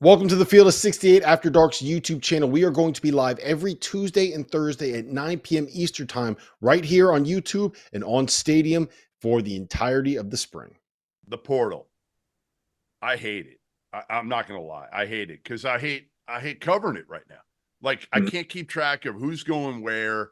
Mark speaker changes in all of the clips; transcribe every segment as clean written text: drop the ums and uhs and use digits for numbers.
Speaker 1: Welcome to the Field of 68 After Dark's YouTube channel. We are going to be live every Tuesday and Thursday at 9 p.m. Eastern Time right here on YouTube and on Stadium for the entirety of the spring.
Speaker 2: The portal. I hate it. I'm not going to lie. I hate it because I hate covering it right now. Like, I can't keep track of who's going where.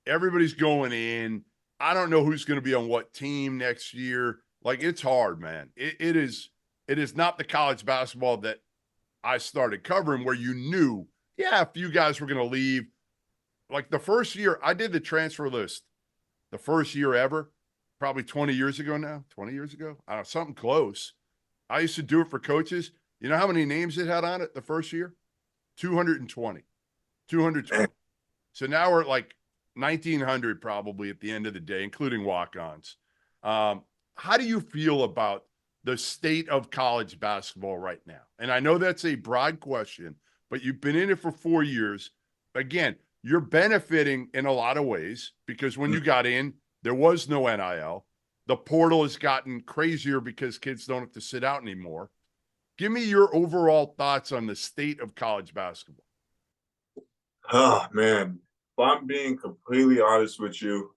Speaker 2: Everybody's going in. I don't know who's going to be on what team next year. Like, it's hard, man. It is not the college basketball that I started covering where you knew, a few guys were going to leave. Like the first year, I did the transfer list, the first year ever, probably 20 years ago now, 20 years ago, something close. I used to do it for coaches. You know how many names it had on it the first year? 220. So now we're at like 1,900 probably at the end of the day, including walk-ons. How do you feel about the state of college basketball right now? And I know that's a broad question, but you've been in it for 4 years. Again, you're benefiting in a lot of ways because when you got in, there was no NIL. The portal has gotten crazier because kids don't have to sit out anymore. Give me your overall thoughts on the state of college basketball.
Speaker 3: Oh, man. If I'm being completely honest with you,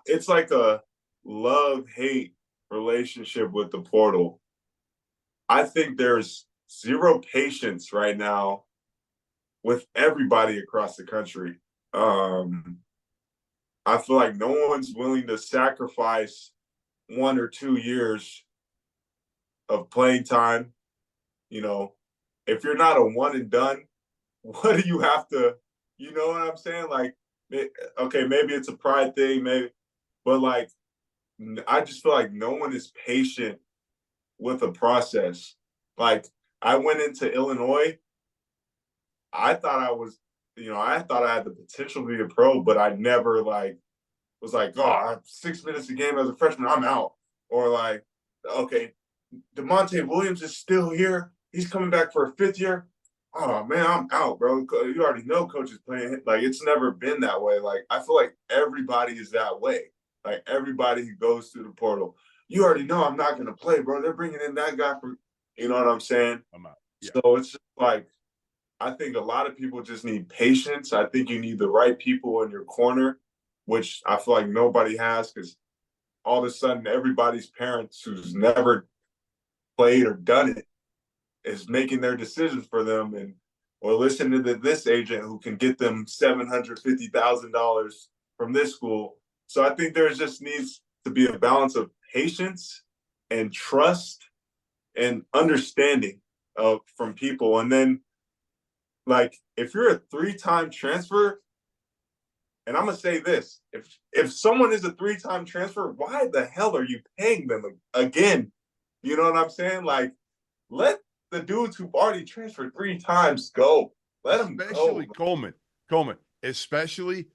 Speaker 3: it's like a love-hate relationship with the portal. I think there's zero patience right now with everybody across the country. I feel like no one's willing to sacrifice 1 or 2 years of playing time. You know, if you're not a one and done, what do you have to, you know what I'm saying? Like, okay, maybe it's a pride thing, but like, I just feel like no one is patient with a process. Like, I went into Illinois. I thought I thought I had the potential to be a pro, but I never was like, oh, I have 6 minutes a game as a freshman, I'm out. Or like, okay, DeMonte Williams is still here. He's coming back for a 5th year. Oh man, I'm out, bro. You already know coach is playing. Like, it's never been that way. Like, I feel like everybody is that way. Like, everybody who goes through the portal, you already know I'm not going to play, bro. They're bringing in that guy for, you know what I'm saying?
Speaker 2: I'm out. Yeah.
Speaker 3: So it's just like, I think a lot of people just need patience. I think you need the right people in your corner, which I feel like nobody has, because all of a sudden everybody's parents who's never played or done it is making their decisions for them, or listening to this agent who can get them $750,000 from this school. So I think there just needs to be a balance of patience and trust and understanding from people. And then, like, if you're a 3-time transfer, and I'm gonna say this, if someone is a 3-time transfer, why the hell are you paying them again? You know what I'm saying? Like, let the dudes who've already transferred 3 times go. Let them go.
Speaker 2: Especially Coleman, especially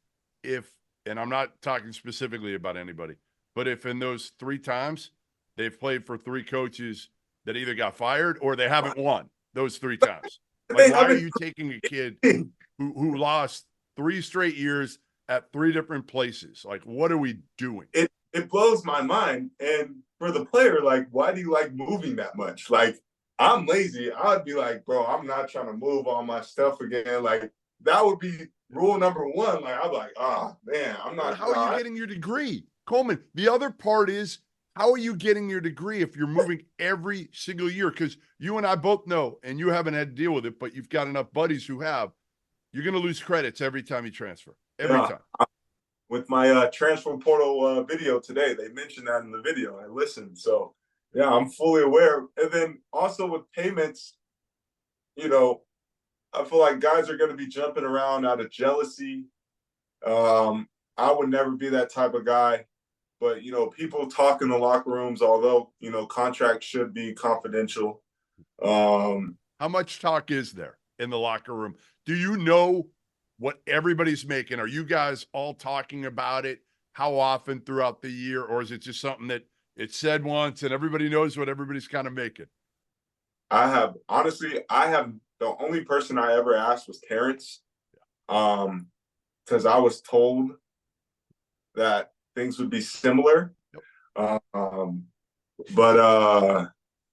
Speaker 2: if, and I'm not talking specifically about anybody, but if in those 3 times they've played for 3 coaches that either got fired or they haven't won those 3 times. Like, why are you taking a kid who lost 3 straight years at 3 different places? Like, what are we doing?
Speaker 3: It blows my mind. And for the player, like, why do you like moving that much? Like, I'm lazy. I'd be like, bro, I'm not trying to move all my stuff again. Like, that would be rule number 1. Like, I'm like, man, I'm not.
Speaker 2: How are you getting your degree? Coleman, the other part is, how are you getting your degree if you're moving every single year? Because you and I both know, and you haven't had to deal with it, but you've got enough buddies who have, you're going to lose credits every time you transfer. Every time.
Speaker 3: With my transfer portal video today, they mentioned that in the video. I listened. So, yeah, I'm fully aware. And then also with payments, you know, I feel like guys are going to be jumping around out of jealousy. I would never be that type of guy. But, you know, people talk in the locker rooms, although, you know, contracts should be confidential.
Speaker 2: How much talk is there in the locker room? Do you know what everybody's making? Are you guys all talking about it? How often throughout the year? Or is it just something that it's said once and everybody knows what everybody's kind of making?
Speaker 3: Honestly, the only person I ever asked was Terrence. Because I was told that things would be similar. But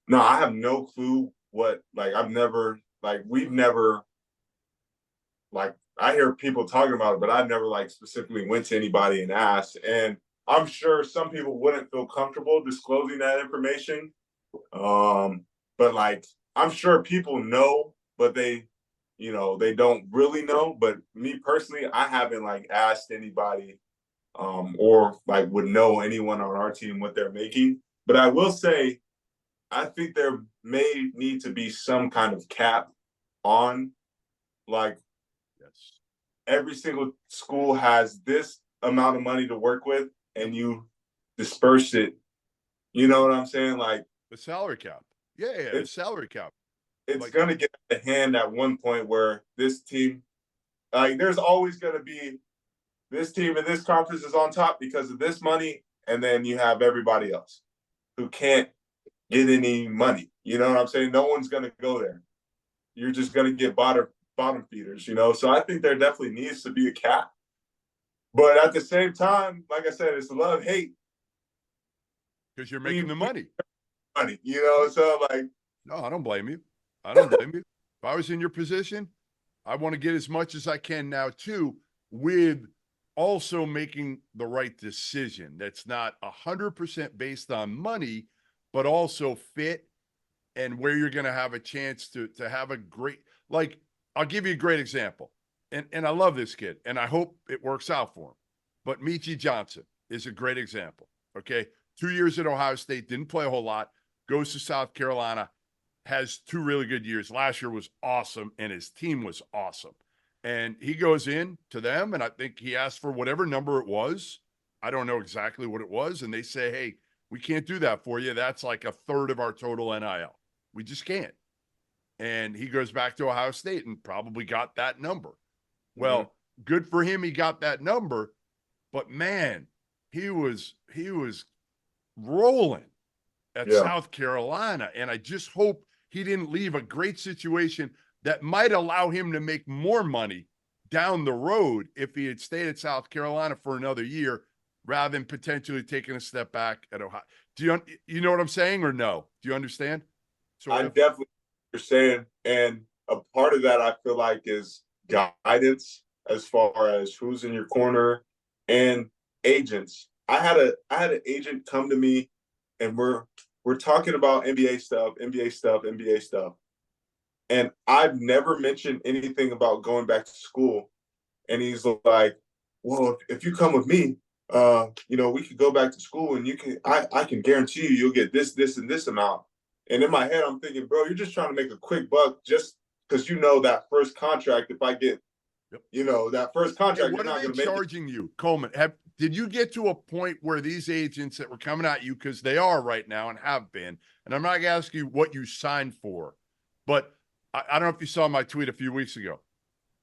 Speaker 3: No, I have no clue what, like, we've never, like, I hear people talking about it, but I've never, like, specifically went to anybody and asked. And I'm sure some people wouldn't feel comfortable disclosing that information. But, like, I'm sure people know, but they don't really know. But me personally, I haven't, like, asked anybody, or, like, would know anyone on our team what they're making. But I will say, I think there may need to be some kind of cap on, like,
Speaker 2: Yes.
Speaker 3: every single school has this amount of money to work with, and you disperse it. You know what I'm saying? Like,
Speaker 2: The salary cap. Yeah, the salary cap.
Speaker 3: it's
Speaker 2: Like,
Speaker 3: going to get out of hand at one point where this team, like, there's always going to be this team in this conference is on top because of this money, and then you have everybody else who can't get any money. You know what I'm saying? No one's going to go there. You're just going to get bottom feeders, you know? So I think there definitely needs to be a cap. But at the same time, like I said, it's love, hate.
Speaker 2: because you're making the money.
Speaker 3: Money, you know? So, like,
Speaker 2: No, I don't blame you. I don't blame you. If I was in your position, I want to get as much as I can now too, with also making the right decision. That's not 100% based on money, but also fit and where you're going to have a chance to have a great, like, I'll give you a great example. And I love this kid, and I hope it works out for him. But Michi Johnson is a great example. Okay. 2 years at Ohio State, didn't play a whole lot, goes to South Carolina, has 2 really good years. Last year was awesome, and his team was awesome. And he goes in to them, and I think he asked for whatever number it was. I don't know exactly what it was. And they say, hey, we can't do that for you. That's like a third of our total NIL. We just can't. And he goes back to Ohio State and probably got that number. Well, good for him. He got that number, but man, he was rolling at South Carolina. And I just hope he didn't leave a great situation that might allow him to make more money down the road if he had stayed at South Carolina for another year rather than potentially taking a step back at Ohio. Do you know what I'm saying, or no? Do you understand?
Speaker 3: I definitely understand. And a part of that, I feel like, is guidance as far as who's in your corner and agents. I had an agent come to me, and we're talking about NBA stuff. And I've never mentioned anything about going back to school. And he's like, well, if you come with me, we could go back to school, and I can guarantee you'll get this, and this amount. And in my head, I'm thinking, bro, you're just trying to make a quick buck just because that first contract, if I get, that first contract,
Speaker 2: what are they charging you, Coleman? Did you get to a point where these agents that were coming at you, because they are right now and have been, and I'm not going to ask you what you signed for, but I don't know if you saw my tweet a few weeks ago.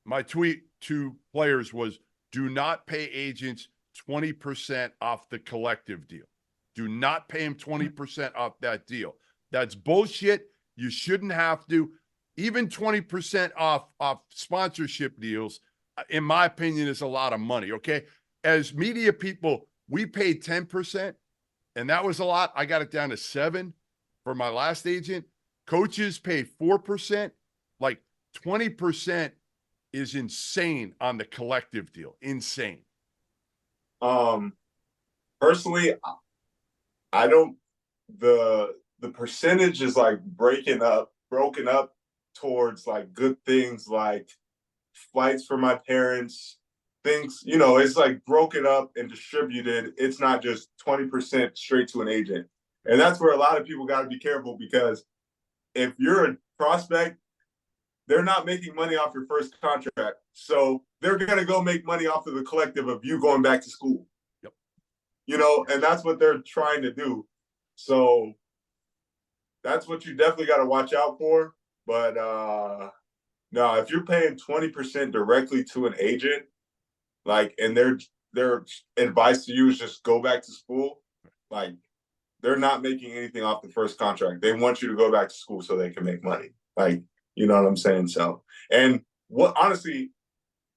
Speaker 2: My tweet to players was, do not pay agents 20% off the collective deal. Do not pay them 20% off that deal. That's bullshit. You shouldn't have to. Even 20% off sponsorship deals, in my opinion, is a lot of money, okay? As media people, we paid 10%, and that was a lot. I got it down to 7% for my last agent. Coaches pay 4%. Like, 20% is insane on the collective deal. Insane.
Speaker 3: Personally, I don't, the percentage is like broken up towards like good things like flights for my parents, things, it's like broken up and distributed. It's not just 20% straight to an agent. And that's where a lot of people got to be careful, because if you're a prospect, they're not making money off your first contract. So they're going to go make money off of the collective of you going back to school.
Speaker 2: Yep.
Speaker 3: And that's what they're trying to do. So that's what you definitely got to watch out for. But no, if you're paying 20% directly to an agent, like, and their advice to you is just go back to school, like, they're not making anything off the first contract. They want you to go back to school so they can make money. Like, you know what I'm saying? So, and honestly,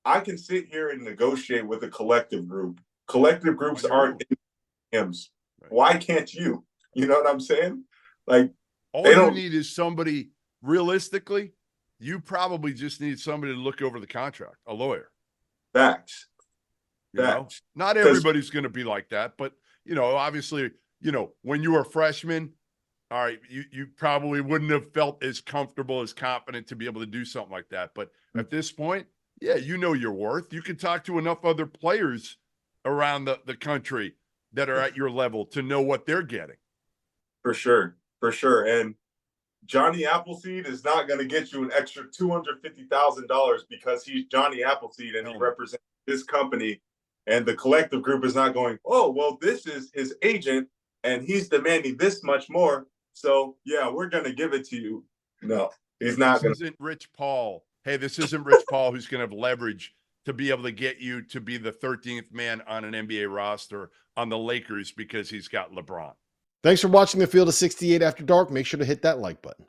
Speaker 3: I can sit here and negotiate with a collective group. Collective groups aren't hymns. Right. Why can't you? You know what I'm saying? Like,
Speaker 2: All you need is somebody, realistically, you probably just need somebody to look over the contract, a lawyer.
Speaker 3: Facts.
Speaker 2: You know, not everybody's going to be like that, but, you know, obviously, you know, when you were a freshman, all right, you probably wouldn't have felt as comfortable, as confident to be able to do something like that. But at this point, yeah, you know your worth. You can talk to enough other players around the country that are at your level to know what they're getting.
Speaker 3: For sure. For sure. And Johnny Appleseed is not going to get you an extra $250,000 because he's Johnny Appleseed and he represents his company. And the collective group is not going, oh, well, this is his agent and he's demanding this much more. So, yeah, we're going to give it to you. No, he's not going to.
Speaker 2: This isn't Rich Paul. Hey, this isn't Rich Paul who's going to have leverage to be able to get you to be the 13th man on an NBA roster on the Lakers because he's got LeBron.
Speaker 1: Thanks for watching the Field of 68 After Dark. Make sure to hit that like button.